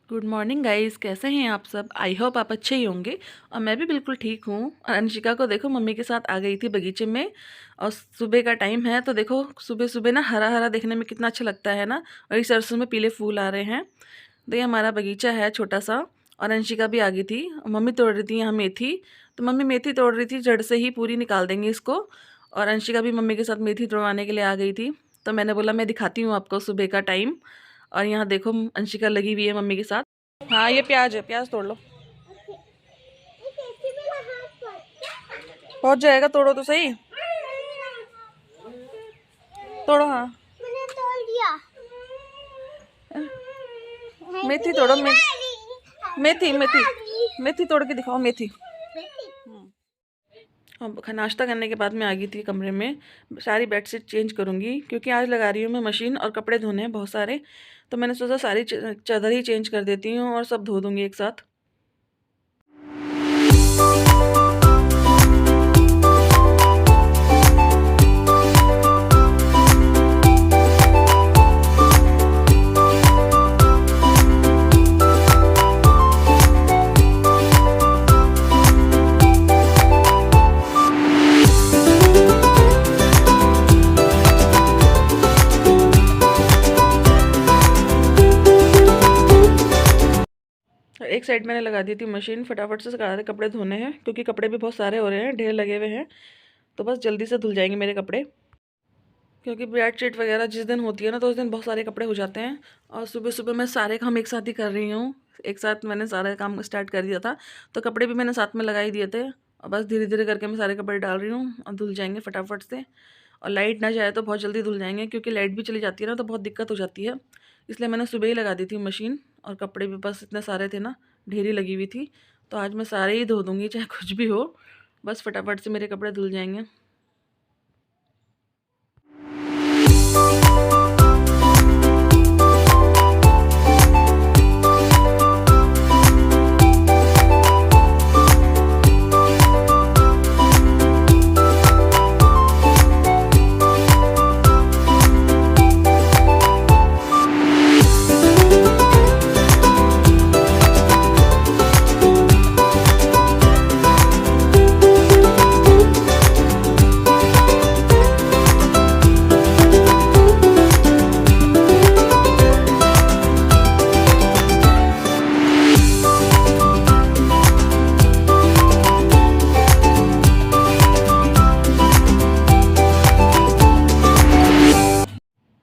Good morning guys, कैसे हैं आप सब। आई होप आप अच्छे ही होंगे और मैं भी बिल्कुल ठीक हूँ। और अंशिका को देखो मम्मी के साथ आ गई थी बगीचे में। और सुबह का टाइम है तो देखो सुबह सुबह ना हरा हरा देखने में कितना अच्छा लगता है ना। और इस सरसों में पीले फूल आ रहे हैं। तो ये हमारा बगीचा है छोटा सा। और अंशिका भी आ गई थी। मम्मी तोड़ रही थी यहाँ मेथी। तो मम्मी मेथी तोड़ रही थी, जड़ से ही पूरी निकाल देंगे इसको। और अंशिका भी मम्मी के साथ मेथी तोड़वाने के लिए आ गई थी। तो मैंने बोला मैं दिखाती हूँ आपको सुबह का टाइम। और यहाँ देखो अंशिका लगी हुई है मम्मी के साथ। हाँ ये प्याज है, प्याज तोड़ लो। पहुंच जाएगा, तोड़ो तो सही। तोड़ो हाँ। मैंने तोड़ दिया। मेथी तोड़ो। मेथी मेथी मेथी तोड़ के दिखाओ मेथी। अब नाश्ता करने के बाद मैं आ गई थी कमरे में। सारी बेडशीट चेंज करूँगी क्योंकि आज लगा रही हूँ मैं मशीन और कपड़े धोने हैं बहुत सारे। तो मैंने सोचा सारी चादर ही चेंज कर देती हूँ और सब धो दूँगी एक साथ। एक साइड मैंने लगा दी थी मशीन, फटाफट से सारे कपड़े धोने हैं क्योंकि कपड़े भी बहुत सारे हो रहे हैं, ढेर लगे हुए हैं। तो बस जल्दी से धुल जाएंगे मेरे कपड़े क्योंकि बेडशीट वगैरह जिस दिन होती है ना तो उस दिन बहुत सारे कपड़े हो जाते हैं। और सुबह सुबह मैं सारे काम एक साथ ही कर रही हूँ। एक साथ मैंने सारा काम स्टार्ट कर दिया था। तो कपड़े भी मैंने साथ में लगा ही दिए थे और बस धीरे धीरे करके मैं सारे कपड़े डाल रही हूँ और धुल जाएंगे फटाफट से। और लाइट ना जाए तो बहुत जल्दी धुल जाएंगे क्योंकि लाइट भी चली जाती है ना तो बहुत दिक्कत हो जाती है। इसलिए मैंने सुबह ही लगा दी थी मशीन। और कपड़े भी बस इतने सारे थे ना, ढेरी लगी हुई थी। तो आज मैं सारे ही धो दूँगी चाहे कुछ भी हो, बस फटाफट से मेरे कपड़े धुल जाएंगे।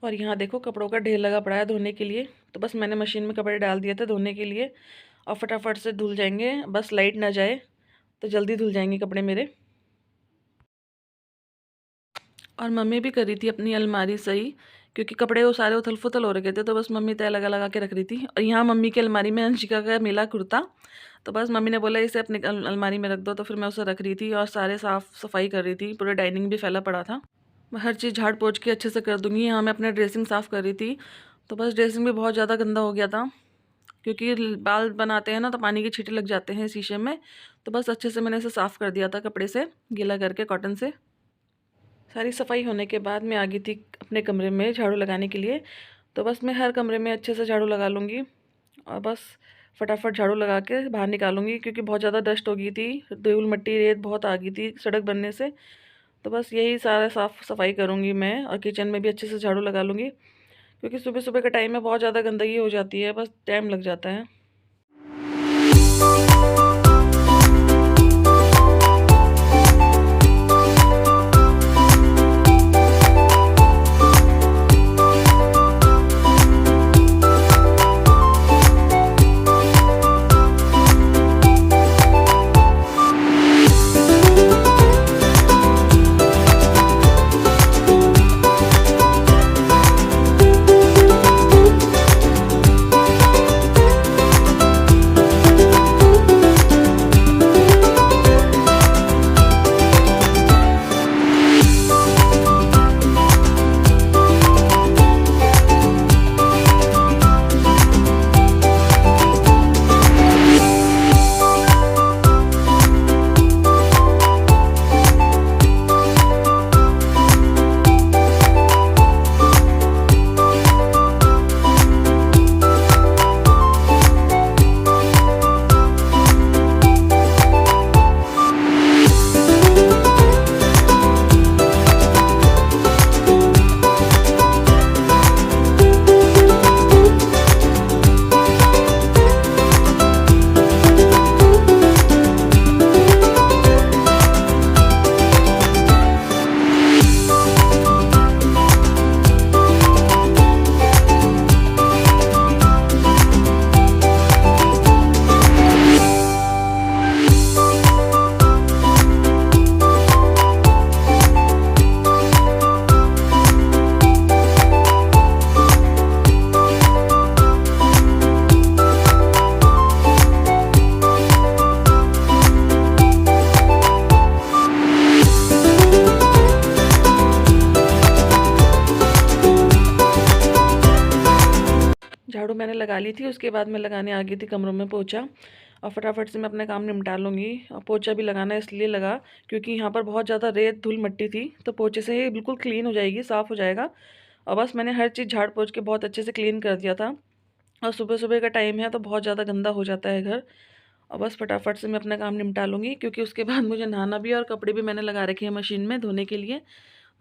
और यहाँ देखो कपड़ों का ढेर लगा पड़ा है धोने के लिए। तो बस मैंने मशीन में कपड़े डाल दिए थे धोने के लिए और फटाफट से धुल जाएंगे। बस लाइट ना जाए तो जल्दी धुल जाएंगे कपड़े मेरे। और मम्मी भी कर रही थी अपनी अलमारी सही क्योंकि कपड़े वो सारे उथल फुथल हो रखे थे। तो बस मम्मी तय लगा लगा के रख रही थी। और यहाँ मम्मी की अलमारी में अंशिका का मिला कुर्ता। तो बस मम्मी ने बोला इसे अपनी अलमारी में रख दो। तो फिर मैं उसे रख रही थी और सारे साफ़ सफाई कर रही थी। पूरा डाइनिंग भी फैला पड़ा था। मैं हर चीज़ झाड़ पोंछ के अच्छे से कर दूँगी। यहाँ मैं अपना ड्रेसिंग साफ़ कर रही थी। तो बस ड्रेसिंग भी बहुत ज़्यादा गंदा हो गया था क्योंकि बाल बनाते हैं ना तो पानी के छींटे लग जाते हैं शीशे में। तो बस अच्छे से मैंने इसे साफ़ कर दिया था कपड़े से, गीला करके कॉटन से। सारी सफाई होने के बाद मैं आ गई थी अपने कमरे में झाड़ू लगाने के लिए। तो बस मैं हर कमरे में अच्छे से झाड़ू लगा लूँगी और बस फटाफट झाड़ू लगा के बाहर निकालूंगी क्योंकि बहुत ज़्यादा डस्ट हो गई थी, धूल मिट्टी रेत बहुत आ गई थी सड़क बनने से। तो बस यही सारा साफ़ सफाई करूँगी मैं और किचन में भी अच्छे से झाड़ू लगा लूँगी क्योंकि सुबह सुबह का टाइम में बहुत ज़्यादा गंदगी हो जाती है, बस टाइम लग जाता है। झाड़ू मैंने लगा ली थी, उसके बाद मैं लगाने आ गई थी कमरों में पोछा, और फटाफट से मैं अपना काम निपटा लूँगी। और पोछा भी लगाना इसलिए लगा क्योंकि यहाँ पर बहुत ज़्यादा रेत धूल मिट्टी थी, तो पोछे से ही बिल्कुल क्लीन हो जाएगी, साफ़ हो जाएगा। और बस मैंने हर चीज़ झाड़ पोंछ के बहुत अच्छे से क्लीन कर दिया था। और सुबह सुबह का टाइम है तो बहुत ज़्यादा गंदा हो जाता है घर। और बस फटाफट से मैं अपना काम निपटा लूँगी क्योंकि उसके बाद मुझे नहाना भी है, और कपड़े भी मैंने लगा रखे हैं मशीन में धोने के लिए।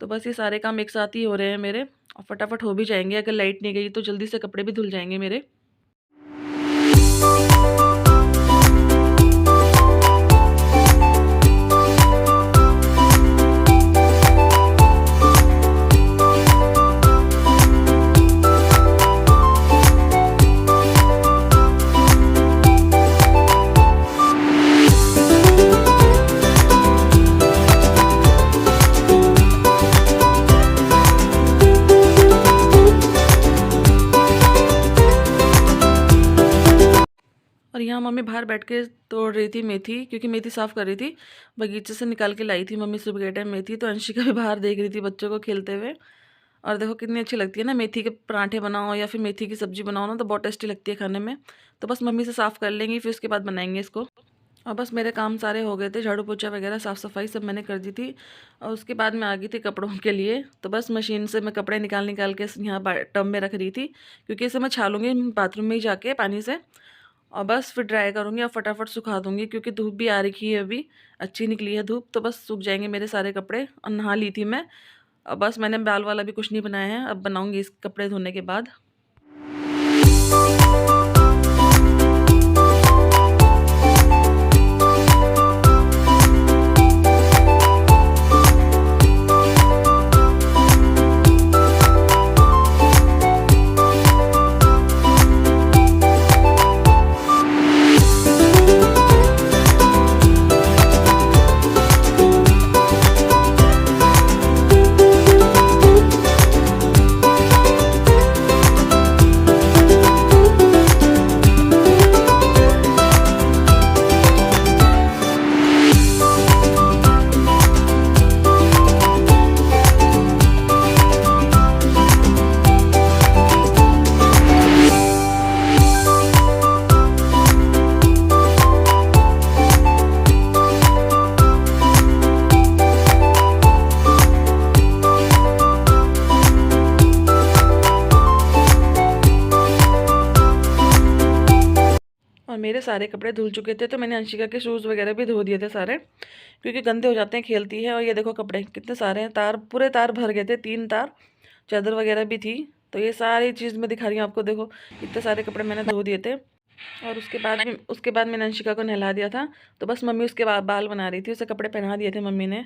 तो बस ये सारे काम एक साथ ही हो रहे हैं मेरे, और फटाफट हो भी जाएंगे। अगर लाइट नहीं गई तो जल्दी से कपड़े भी धुल जाएंगे मेरे। और यहाँ मम्मी बाहर बैठ के तोड़ रही थी मेथी, क्योंकि मेथी साफ़ कर रही थी, बगीचे से निकाल के लाई थी मम्मी सुबह के टाइम मेथी। तो अंशिका भी बाहर देख रही थी बच्चों को खेलते हुए। और देखो कितनी अच्छी लगती है ना, मेथी के पराठे बनाओ या फिर मेथी की सब्ज़ी बनाओ ना, तो बहुत टेस्टी लगती है खाने में। तो बस मम्मी से साफ़ कर लेंगी, फिर उसके बाद बनाएंगे इसको। और बस मेरे काम सारे हो गए थे, झाड़ू पोछा वगैरह साफ़ सफाई सब मैंने कर दी थी। और उसके बाद मैं आ गई थी कपड़ों के लिए। तो बस मशीन से मैं कपड़े निकाल निकाल के यहाँ टब में रख रही थी, क्योंकि इसे मैं छालूँगी बाथरूम में ही जाके पानी से। और बस फिर ड्राई करूँगी और फटाफट सुखा दूँगी, क्योंकि धूप भी आ रखी है अभी, अच्छी निकली है धूप। तो बस सूख जाएंगे मेरे सारे कपड़े। और नहा ली थी मैं। अब बस मैंने बाल वाला भी कुछ नहीं बनाया है, अब बनाऊँगी इस कपड़े धोने के बाद। और मेरे सारे कपड़े धुल चुके थे, तो मैंने अंशिका के शूज़ वगैरह भी धो दिए थे सारे, क्योंकि गंदे हो जाते हैं खेलती है। और ये देखो कपड़े कितने सारे हैं, तार पूरे तार भर गए थे, 3 तार, चादर वगैरह भी थी। तो ये सारी चीज़ मैं दिखा रही हूँ आपको, देखो इतने सारे कपड़े मैंने धो दिए थे। और उसके बाद मैंने अंशिका को नहला दिया था। तो बस मम्मी उसके बाद बाल बना रही थी, उसे कपड़े पहना दिए थे मम्मी ने।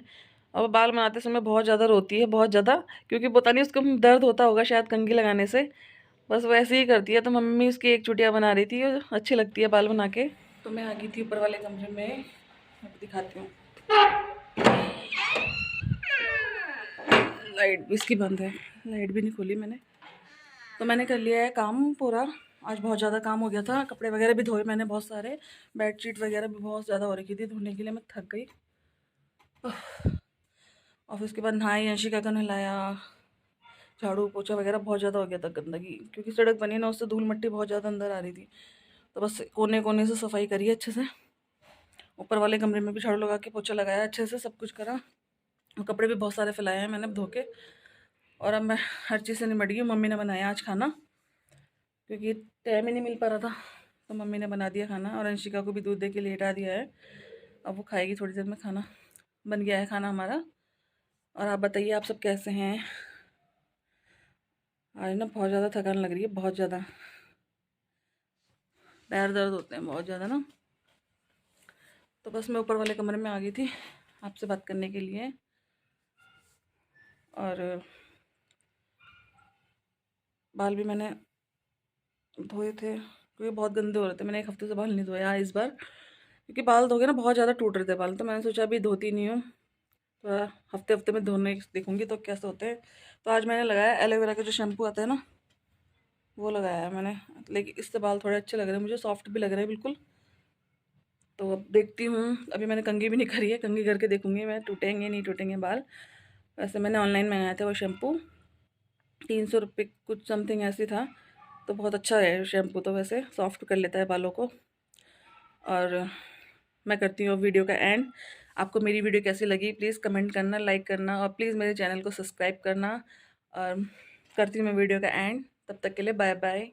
और वो बाल बनाते समय बहुत ज़्यादा रोती है, बहुत ज़्यादा, क्योंकि पता नहीं उसको दर्द होता होगा शायद कंघी लगाने से। बस वैसे ही करती है। तो मम्मी उसकी एक चुटिया बना रही थी, अच्छी लगती है बाल बना के। तो मैं आ गई थी ऊपर वाले कमरे में, आपको दिखाती हूँ। लाइट भी इसकी बंद है, लाइट भी नहीं खोली मैंने। तो मैंने कर लिया है काम पूरा। आज बहुत ज़्यादा काम हो गया था, कपड़े वगैरह भी धोए मैंने बहुत सारे, बेडशीट वगैरह भी बहुत ज़्यादा हो रखी थी धोने के लिए, मैं थक गई। और फिर उसके बाद नहाई, अंशिका का नहलाया, झाड़ू पोछा वगैरह बहुत ज़्यादा हो गया था गंदगी, क्योंकि सड़क बनी ना, उससे धूल मिट्टी बहुत ज़्यादा अंदर आ रही थी। तो बस कोने कोने से सफाई करी अच्छे से। ऊपर वाले कमरे में भी झाड़ू लगा के पोछा लगाया, अच्छे से सब कुछ करा। और कपड़े भी बहुत सारे फैलाए हैं मैंने धो के। और अब मैं हर चीज़ से निपट गई। मम्मी ने बनाया आज खाना, क्योंकि टाइम ही नहीं मिल पा रहा था, तो मम्मी ने बना दिया खाना। और अंशिका को भी दूध दे के लेटा दिया है, अब वो खाएगी थोड़ी देर में। खाना बन गया है खाना हमारा। और आप बताइए आप सब कैसे हैं? आज ना बहुत ज़्यादा थकान लग रही है, बहुत ज़्यादा पैर दर्द होते हैं बहुत ज़्यादा ना। तो बस मैं ऊपर वाले कमरे में आ गई थी आपसे बात करने के लिए। और बाल भी मैंने धोए थे, क्योंकि बहुत गंदे हो रहे थे। मैंने 1 हफ्ते से बाल नहीं धोया इस बार, क्योंकि बाल धोगे ना बहुत ज़्यादा टूट रहे थे बाल। तो मैंने सोचा अभी धोती नहीं हूँ, थोड़ा हफ्ते हफ्ते में धोने देखूँगी तो कैसे होते हैं। तो आज मैंने लगाया एलोवेरा का जो शैम्पू आता है ना, वो लगाया है मैंने। लेकिन इससे बाल थोड़े अच्छे लग रहे हैं मुझे, सॉफ्ट भी लग रहे हैं बिल्कुल। तो अब देखती हूँ, अभी मैंने कंघी भी नहीं करी है, कंघी करके देखूँगी मैं टूटेंगे नहीं टूटेंगे बाल। वैसे मैंने ऑनलाइन मंगाया था वो शैम्पू, 300 रुपये कुछ समथिंग ऐसे था। तो बहुत अच्छा है शैम्पू, तो वैसे सॉफ्ट कर लेता है बालों को। और मैं करती हूँ वीडियो का एंड। आपको मेरी वीडियो कैसी लगी प्लीज़ कमेंट करना, लाइक करना और प्लीज़ मेरे चैनल को सब्सक्राइब करना। और करती हूँ मैं वीडियो का एंड। तब तक के लिए बाय बाय।